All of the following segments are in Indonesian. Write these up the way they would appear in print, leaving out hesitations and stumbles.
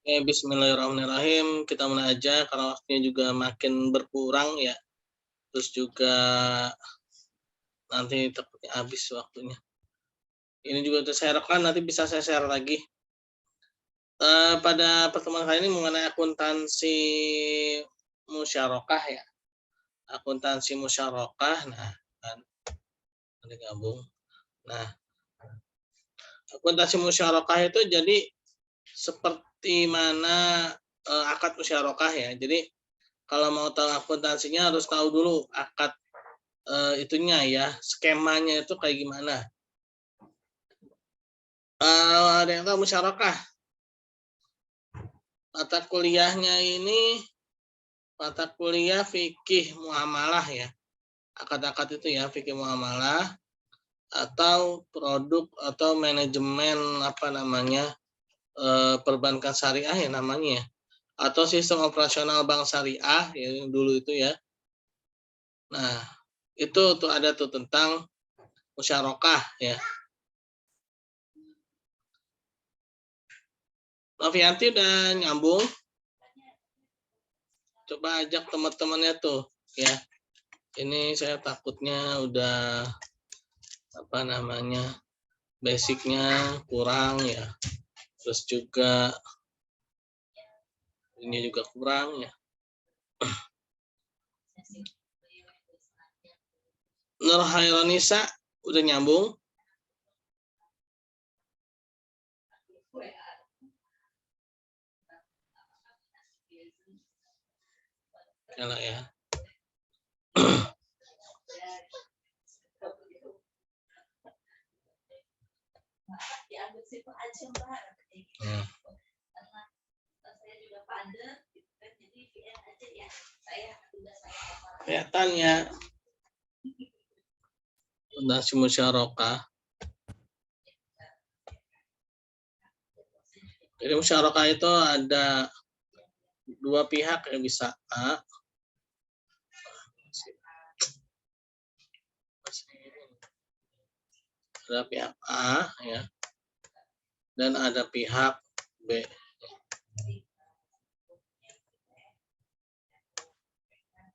Bismillahirrahmanirrahim. Kita mulai aja karena waktunya juga makin berkurang ya. Terus juga nanti takutnya habis waktunya. Ini juga udah saya rekam, nanti bisa saya share lagi. Pada pertemuan kali ini mengenai akuntansi musyarakah ya. Akuntansi musyarakah, nah kan nanti gabung. Nah, akuntansi musyarakah itu jadi seperti mana akad musyarakah ya. Jadi kalau mau tahu akuntansinya harus tahu dulu akad itunya ya, skemanya itu kayak gimana. Ada yang tahu musyarakah? Mata kuliahnya ini mata kuliah fikih muamalah ya. Akad-akad itu ya, fikih muamalah atau produk atau manajemen apa namanya perbankan syariah ya namanya ya. Atau sistem operasional bank syariah yang dulu itu ya. Nah, itu tuh ada tuh tentang musyarakah ya. Novianti udah nyambung. Coba ajak teman-temannya tuh ya. Ini saya takutnya udah apa namanya basicnya kurang ya. Terus juga ini juga kurang ya. Nur Haironisa udah nyambung. Kalau ya. Hmm. Kelihatan ya. Akuntansi musyarakah. Jadi musyarakah itu ada dua pihak yang bisa A. Ada pihak A ya. Dan ada pihak B.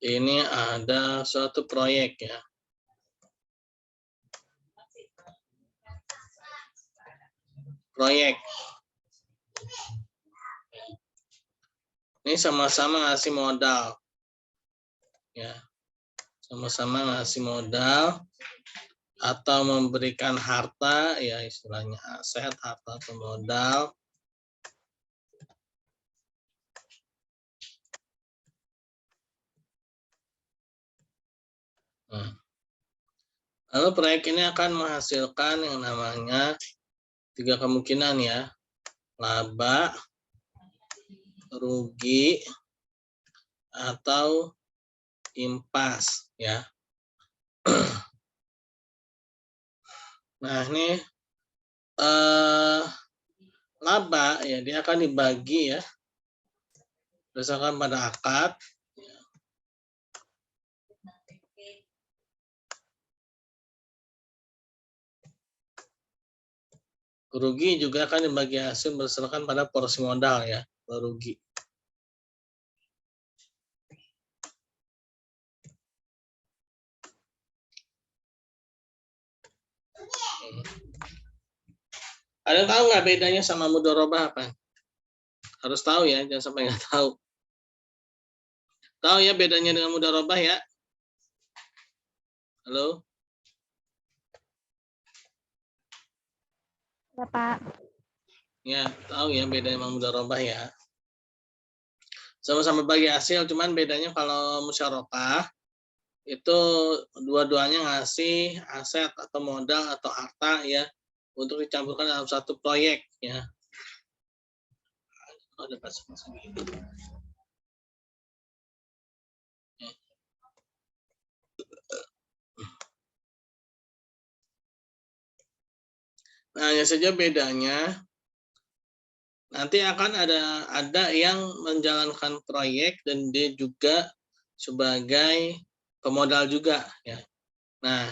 Ini ada suatu proyek ya. Proyek. Ini sama-sama ngasih modal. Ya. Sama-sama ngasih modal atau memberikan harta ya istilahnya aset, harta atau modal. Nah. Lalu proyek ini akan menghasilkan yang namanya 3 kemungkinan ya. Laba, rugi, atau impas ya. Nah, ini laba ya dia akan dibagi ya berdasarkan pada akad. Rugi juga akan dibagi hasil berdasarkan pada porsi modal ya, rugi. Ada yang tahu nggak bedanya sama mudharabah apa? Harus tahu ya, jangan sampai nggak tahu. Tahu ya bedanya dengan mudharabah ya? Halo? Ya, Pak. Ya, tahu ya bedanya sama mudharabah ya. Sama-sama bagi hasil, cuman bedanya kalau musyarakah itu dua-duanya ngasih aset atau modal atau harta ya untuk dicampurkan dalam satu proyek ya. Ada pasang gitu. Nah, hanya saja bedanya nanti akan ada yang menjalankan proyek dan dia juga sebagai pemodal juga ya. Nah,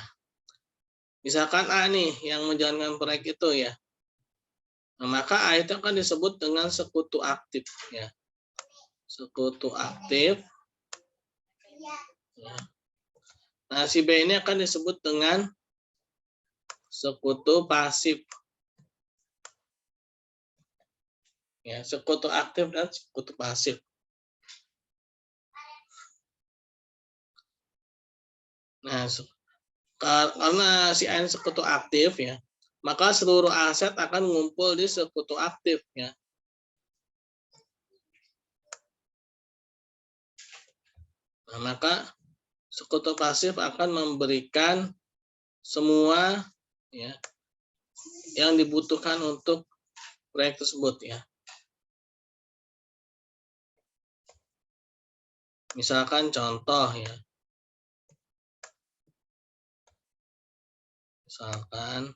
misalkan A nih yang menjalankan proyek itu ya. Nah, maka A itu akan disebut dengan sekutu aktif ya. Sekutu aktif. Ya. Nah, si B ini akan disebut dengan sekutu pasif. Ya, sekutu aktif dan sekutu pasif. Nah, karena si A ini sekutu aktif ya, maka seluruh aset akan ngumpul di sekutu aktif ya. Nah, maka sekutu pasif akan memberikan semua ya yang dibutuhkan untuk proyek tersebut ya. Misalkan contoh ya. Misalkan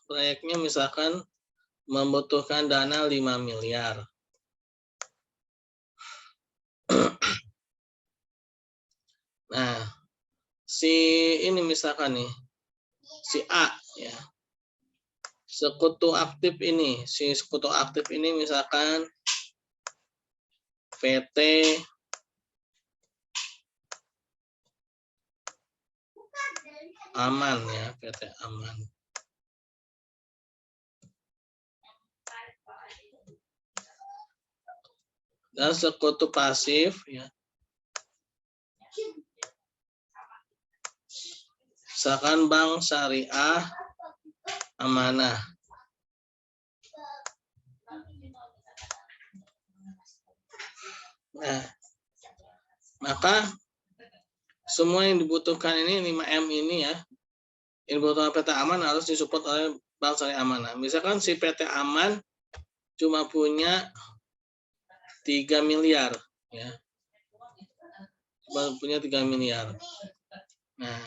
proyeknya misalkan membutuhkan dana 5 miliar. Nah, si ini misalkan nih, si A ya. Sekutu aktif ini, misalkan PT Aman ya, PT Aman. Dan sekutu pasif ya. Misalkan Bank Syariah Amanah. Nah, maka semua yang dibutuhkan ini 5M ini ya, yang dibutuhkan PT Aman harus disupport oleh Bank Syariah Amanah. Misalkan si PT Aman cuma punya 3 miliar ya. Cuma punya 3 miliar. Nah,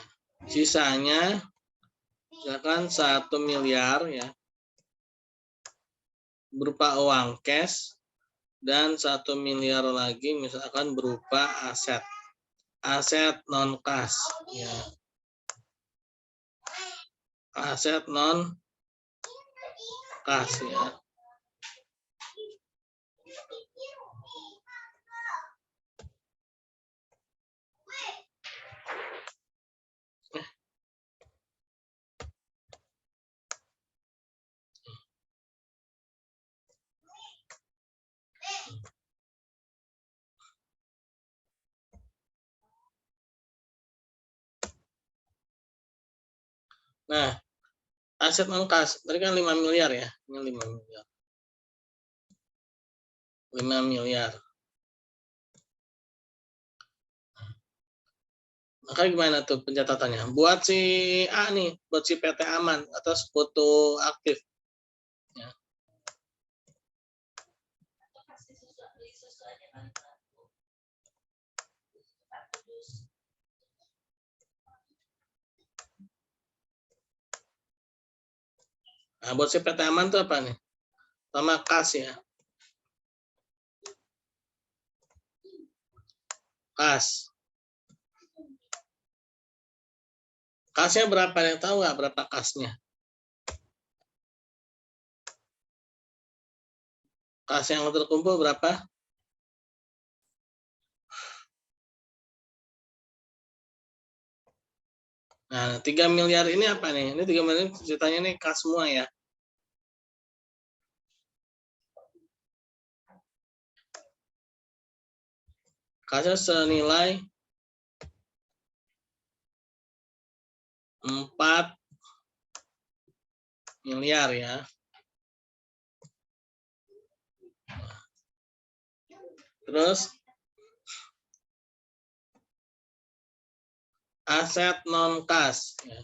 sisanya misalkan 1 miliar ya berupa uang cash dan 1 miliar lagi misalkan berupa aset non kas ya. Aset non kas ya. Nah, aset non kas tadi kan 5 miliar ya. Ini 5 miliar. 5 miliar. Maka gimana tuh pencatatannya? Buat si A nih, buat si PT Aman atau sekutu aktif. Ya. Nah, buat si PT Aman tuh apa nih? Sama kas ya. Kas. Kasnya berapa? Yang tahu nggak berapa kasnya? Kas yang terkumpul berapa? Nah, 3 miliar ini apa nih? Ini 3 miliar ceritanya nih kas semua ya. Kasnya senilai 4 miliar ya. Terus aset non kas ya.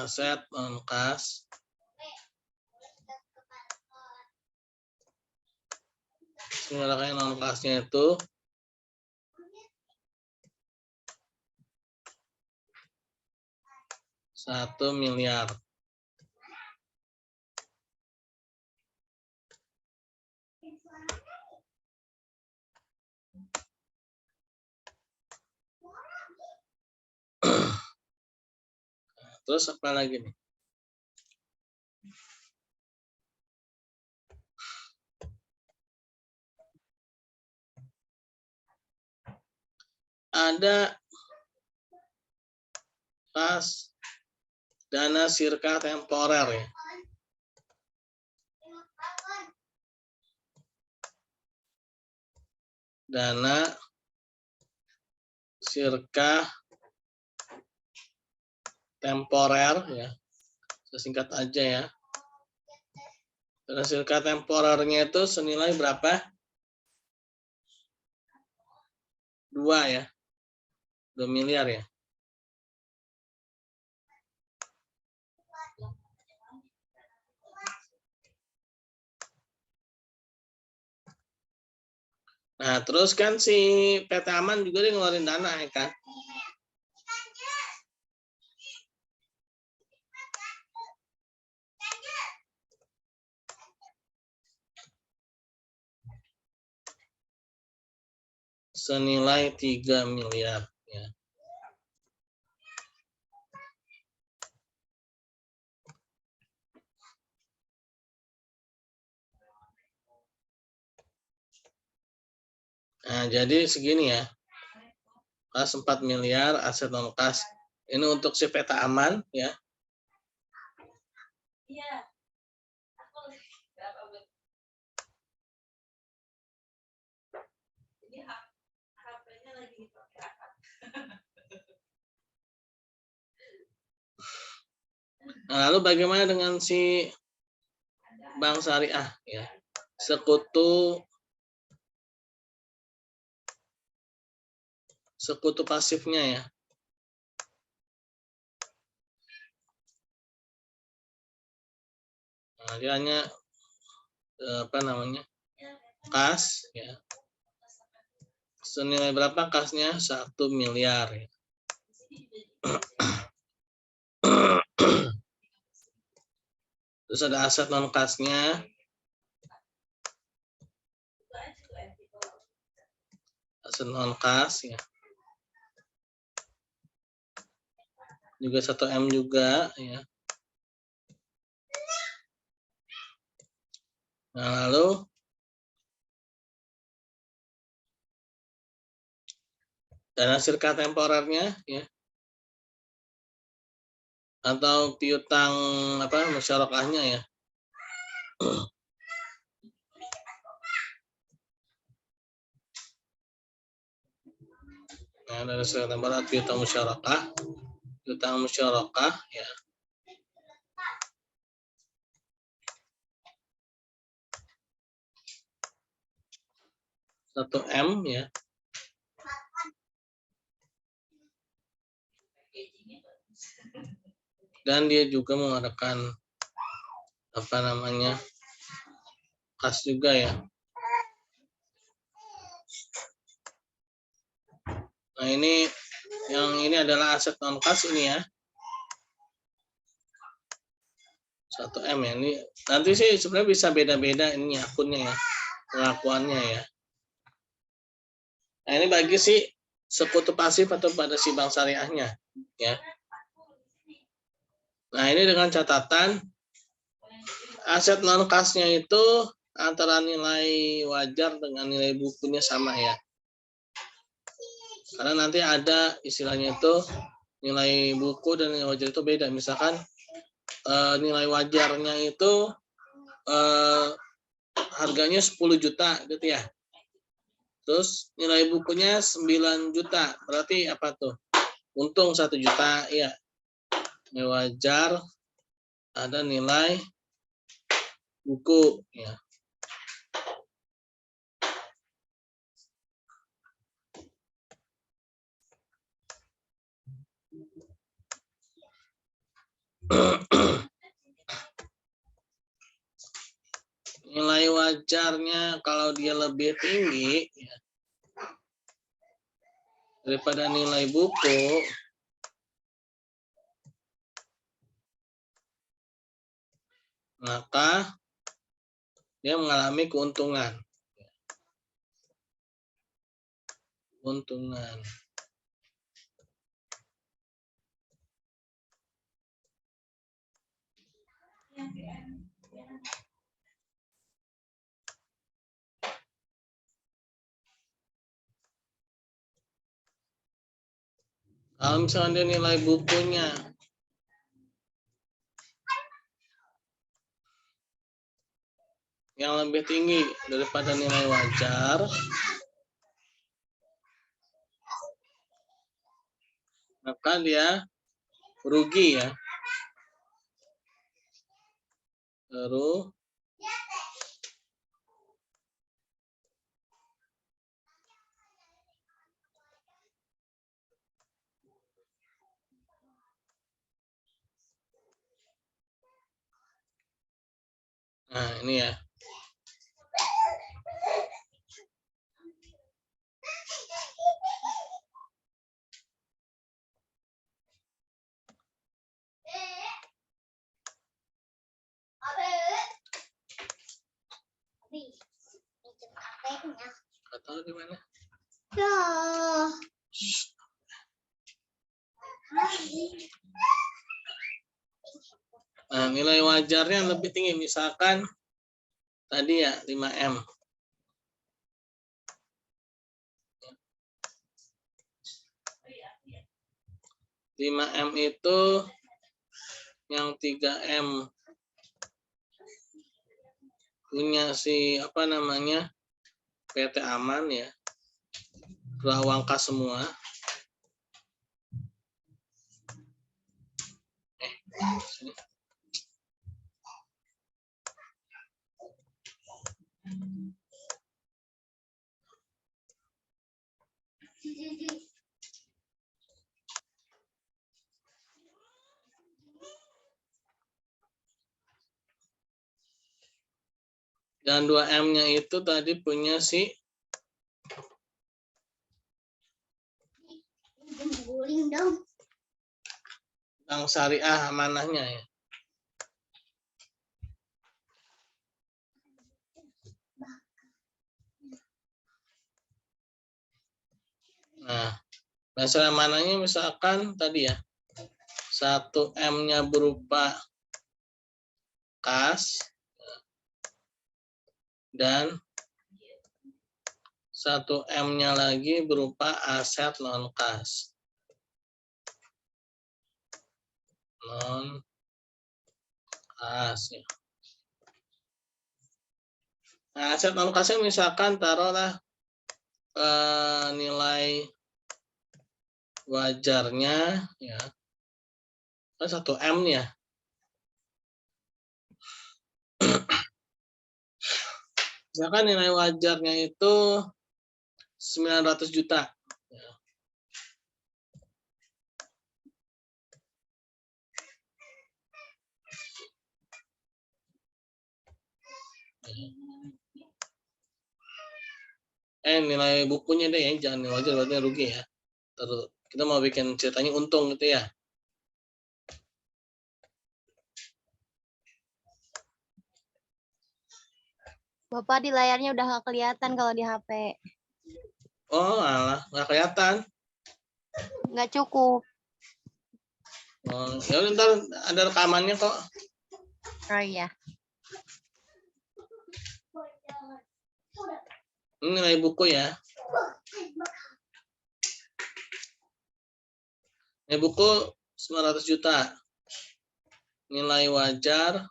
Aset non kas misalkan non kasnya itu 1 miliar. terus apa lagi nih? Ada kas dana sirka temporer ya. Dana sirka temporer ya. Singkat aja ya. Dana sirka temporernya itu senilai berapa? 2 ya. 2 miliar ya. Nah, terus kan si PT Aman juga dia ngeluarin dana ya kan. Senilai 3 miliar ya. Nah, jadi segini ya. Kas 4 miliar, aset non kas. Ini untuk si PT Aman ya. Nah, lalu bagaimana dengan si Bank Syariah ya? Sekutu pasifnya ya. Nah, dia hanya apa namanya? Kas ya. Senilai berapa kasnya? 1 miliar ya. Terus ada aset non kasnya. Aset non kas ya. Juga 1 M juga ya. Nah, lalu dana sirka temporernya ya. Atau piutang apa musyarakahnya ya. Nah, dana sirka temporer piutang musyarakah ya. 1 M ya. Dan dia juga mengadakan apa namanya? Kas juga ya. Nah, ini adalah aset non kas ini ya. 1 M ya. Ini nanti sih sebenarnya bisa beda-beda ini akunnya ya. Pengakuannya ya. Nah, ini bagi si sekutu pasif atau pada si bank syariahnya ya. Nah, ini dengan catatan aset non kasnya itu antara nilai wajar dengan nilai bukunya sama ya. Karena nanti ada istilahnya itu nilai buku dan nilai wajar itu beda. Misalkan nilai wajarnya itu harganya 10 juta gitu ya. Terus nilai bukunya 9 juta. Berarti apa tuh? Untung 1 juta ya. Nilai wajar ada nilai buku ya. Nilai wajarnya kalau dia lebih tinggi ya, daripada nilai buku, maka dia mengalami keuntungan. Kalau misalnya dia nilai bukunya yang lebih tinggi daripada nilai wajar, maka dia rugi ya. Terus nah ini ya. Atau di mana? Nah, nilai wajarnya lebih tinggi, misalkan tadi ya 5M. 5M itu yang 3M punya si apa namanya PT Aman ya, Rawangka semua. Sini. Dan 2M-nya itu tadi punya si Bank Syariah Amanahnya ya. Nah, Bank Syariah Amanahnya misalkan tadi ya, 1M-nya berupa kas dan 1M-nya lagi berupa aset non kas. Non kas ya. Nah, aset non kasnya misalkan taruhlah nilai wajarnya ya kan 1M ya. Misalkan nilai wajarnya itu 900 juta. Ya. Nilai bukunya deh ya, jangan nilai wajar, berarti rugi ya. Terus kita mau bikin ceritanya untung gitu ya. Bapak, di layarnya udah nggak kelihatan kalau di HP. Oh alah, nggak kelihatan. Nggak cukup. Oh, ya ntar ada rekamannya kok. Oh iya. Ini nilai buku ya. Nilai buku 900 juta. Nilai wajar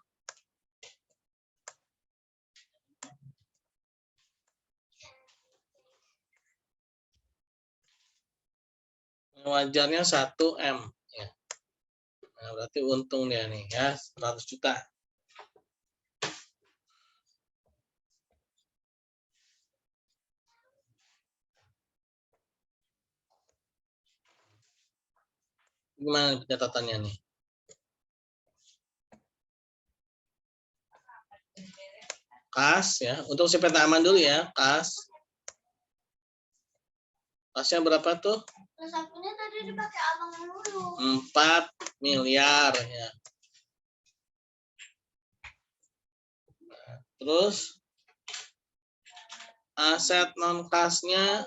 wajarnya 1M ya. Nah, berarti untung dia nih ya 100 juta. Gimana catatannya nih? Kas ya, untuk si PT Aman dulu ya, kas. Kasnya berapa tuh? Sapunya tadi dipakai abang dulu. 4 miliar ya. Terus aset non kasnya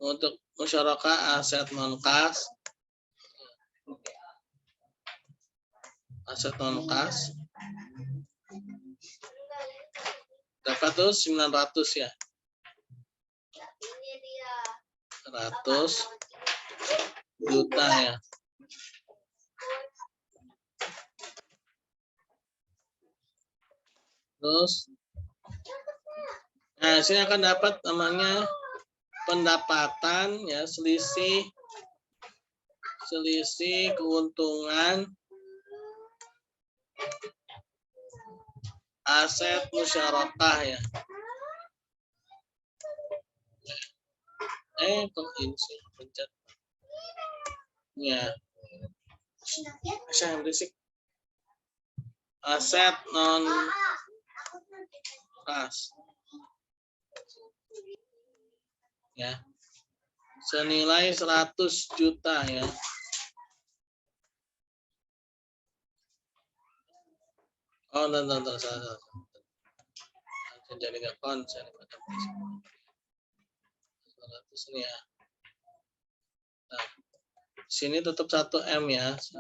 untuk musyarakah aset non kas aset non kas. Berapa tuh? 900 ya. 100 juta ya. Terus, nah sini akan dapat namanya pendapatan ya, selisih keuntungan aset musyarakah ya. Kok ini sih pencet ya. Saya berisik. Aset non kas ya, senilai 100 juta ya. Oh, nonton salah. Jadi nggak konsen. 100 ini ya. Nah, sini tutup 1 M ya. 1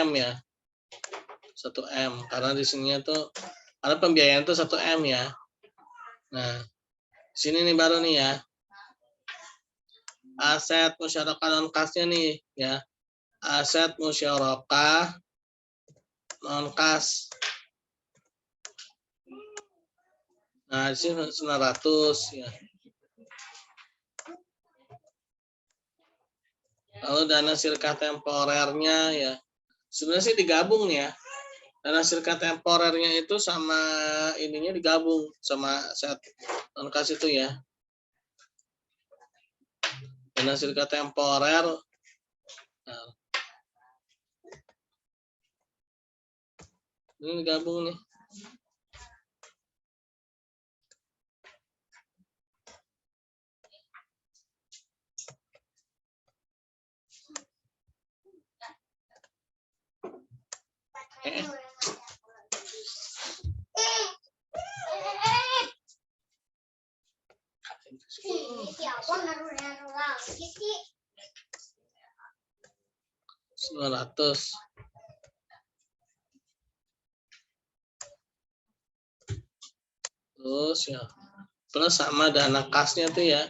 M ya. 1 M karena di sini tuh ada pembiayaan tuh 1 M ya. Nah, sini nih baru nih ya. Aset musyarakah non kasnya nih ya. Aset musyarakah non kas. Nah, di sini 900 ya. Lalu dana sirka temporernya ya. Sebenarnya sih digabung nih ya. Dana sirka temporernya itu sama ininya digabung sama aset non kas itu ya. Dana sirka temporer. Nah, ini digabung nih. Ratus. Terus ya, plus sama dana kasnya tuh ya.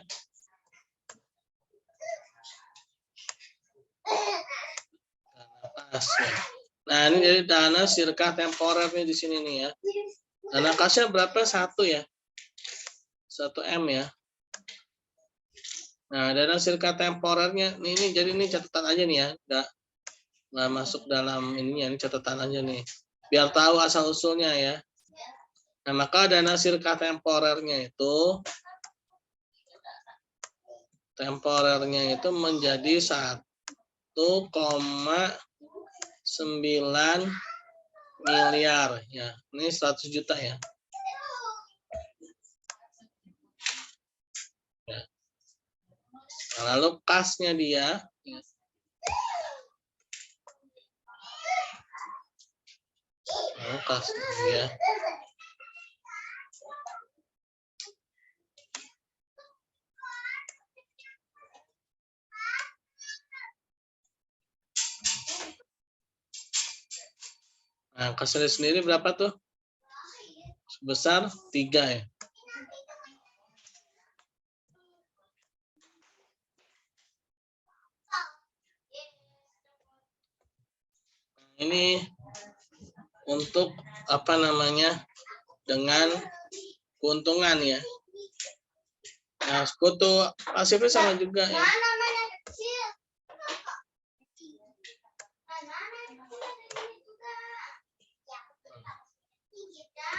Dana kas ya. Nah ini jadi dana sirka temporer nih di sini nih ya. Dana kasnya berapa? 1 ya. 1 M ya. Nah dana sirka temporernya ini jadi ini catatan aja nih ya. Nggak masuk dalam ininya, ini catatan aja nih. Biar tahu asal usulnya ya. Nah maka dana sirka temporernya itu menjadi 1,9 miliar ya. Ini 100 juta ya. Nah, lalu kasnya dia kasnya dia nah kasnya sendiri berapa tuh? Sebesar 3 ya. Ini untuk apa namanya, dengan keuntungan ya. Nah, sekutu pasifnya sama juga ya.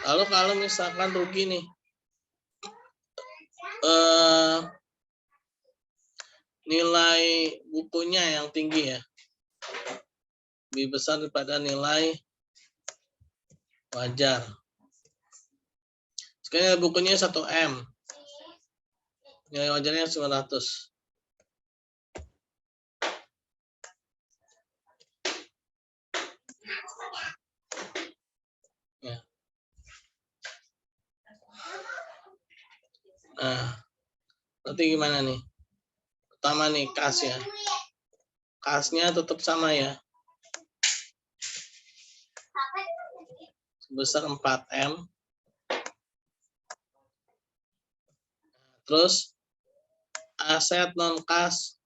Lalu kalau misalkan rugi nih, nilai bukunya yang tinggi ya, lebih besar daripada nilai wajar. Sekarang bukunya 1 M, nilai wajarnya 900. Ya. Nah, berarti gimana nih? Pertama nih kas ya. Kasnya tetap sama ya. Sebesar 4M. Terus aset non kas.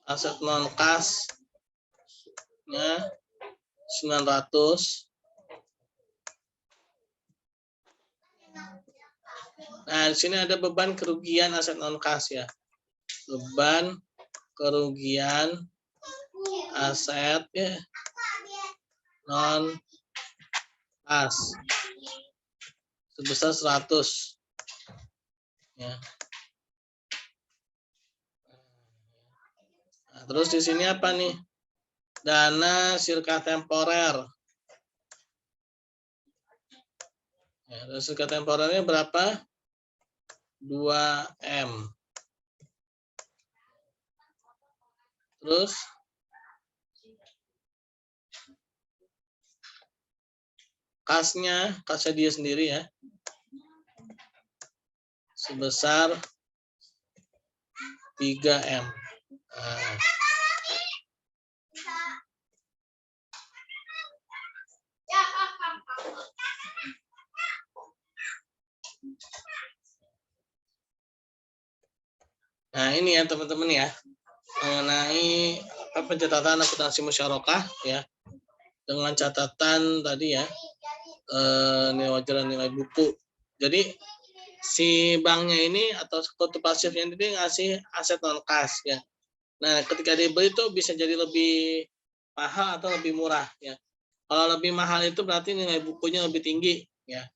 Aset non kasnya 900. Nah, di sini ada beban kerugian aset non kas ya. Beban kerugian aset ya non kas sebesar 100 ya. Nah, terus di sini apa nih? Dana sirka temporer. Ya, dana sirka temporernya berapa? 2M. Terus kasnya dia sendiri ya. Sebesar 3M. Nah. Nah, ini ya teman-teman ya, mengenai pencatatan akuntansi musyarakah ya, dengan catatan tadi ya, nilai wajar dan nilai buku. Jadi si banknya ini atau sekutu pasifnya ini ngasih aset non kas ya. Nah, ketika dibeli itu bisa jadi lebih mahal atau lebih murah ya. Kalau lebih mahal itu berarti nilai bukunya lebih tinggi ya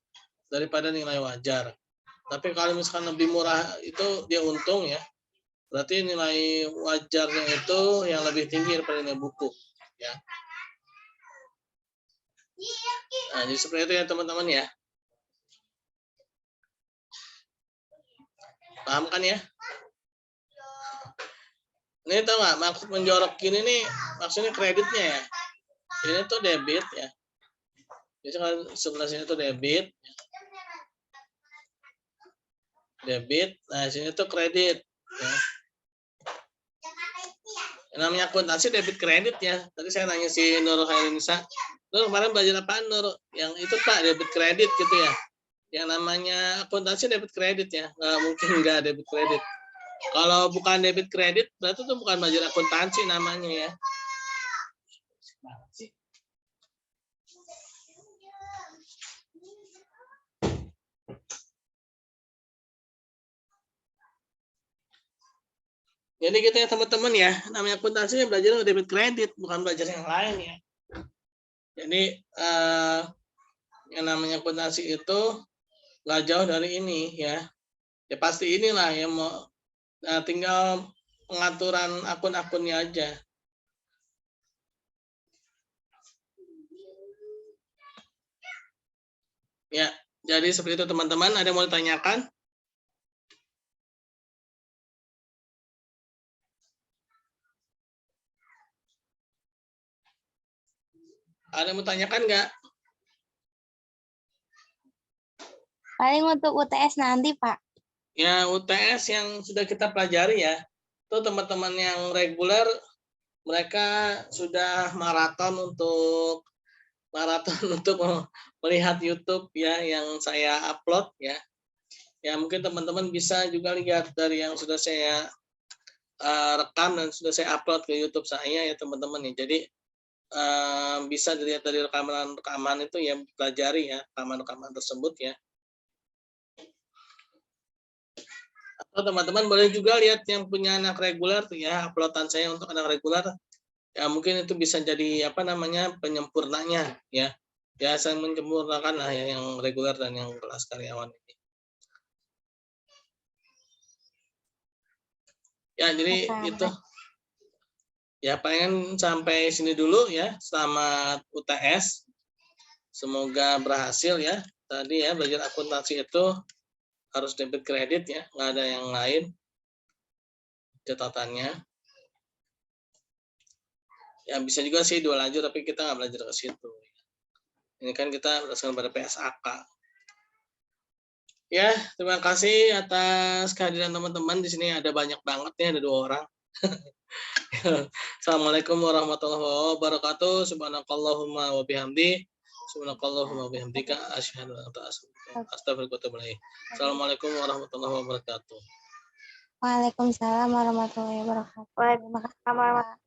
daripada nilai wajar. Tapi kalau misalkan lebih murah itu dia untung ya. Berarti nilai wajarnya itu yang lebih tinggi daripada nilai buku ya. Nah, jadi seperti itu ya teman-teman ya. Paham kan ya? Ini tahu nggak maksud menjorok gini nih, maksudnya kreditnya ya. Ini tuh debit ya. Jadi kalau sebelah sini tuh debit. Debit, nah sini tuh kredit ya. Yang namanya akuntansi debit kredit ya. Tadi saya nanya si Nurul Hairunisa, Nur kemarin belajar apaan Nur? Yang itu Pak debit kredit gitu ya. Yang namanya akuntansi debit kredit ya. Nggak mungkin nggak debit kredit. Kalau bukan debit kredit berarti itu bukan belajar akuntansi namanya ya. Jadi gitu ya teman-teman ya, namanya akuntansi belajar debit kredit, bukan belajar yang lain ya. Jadi yang namanya akuntansi itu nggak jauh dari ini ya. Ya pasti inilah yang mau, nah, tinggal pengaturan akun-akunnya aja. Ya, jadi seperti itu teman-teman. Ada yang mau ditanyakan? Ada yang mau tanyakan nggak? Paling untuk UTS nanti, Pak. Ya, UTS yang sudah kita pelajari ya. Itu teman-teman yang reguler, mereka sudah maraton untuk melihat YouTube ya yang saya upload ya. Ya mungkin teman-teman bisa juga lihat dari yang sudah saya rekam dan sudah saya upload ke YouTube saya ya teman-teman ya. Jadi bisa dilihat dari rekaman-rekaman itu ya, pelajari ya rekaman-rekaman tersebut ya. Atau teman-teman boleh juga lihat yang punya anak reguler tuh ya, uploadan saya untuk anak reguler. Ya mungkin itu bisa jadi apa namanya penyempurnanya ya. Ya saya menyempurnakan lah ya yang reguler dan yang kelas karyawan ini. Ya jadi itu. Ya pengen sampai sini dulu ya. Selamat UTS. Semoga berhasil ya. Tadi ya belajar akuntansi itu harus debit kredit ya, nggak ada yang lain catatannya. Ya bisa juga sih dua lajur tapi kita nggak belajar ke situ. Ini kan kita berdasarkan pada PSAK. Ya, terima kasih atas kehadiran teman-teman. Di sini ada banyak banget nih, ada 2 orang. Assalamualaikum warahmatullahi wabarakatuh. Subhanakallahumma wa bihamdi. Subhanakallahumma wa bihamdika asyhadu an la ilaha illa anta astaghfiruka wa atubu ilaik. Assalamualaikum warahmatullahi wabarakatuh. Waalaikumsalam warahmatullahi wabarakatuh. Waalaikumsalam warahmatullahi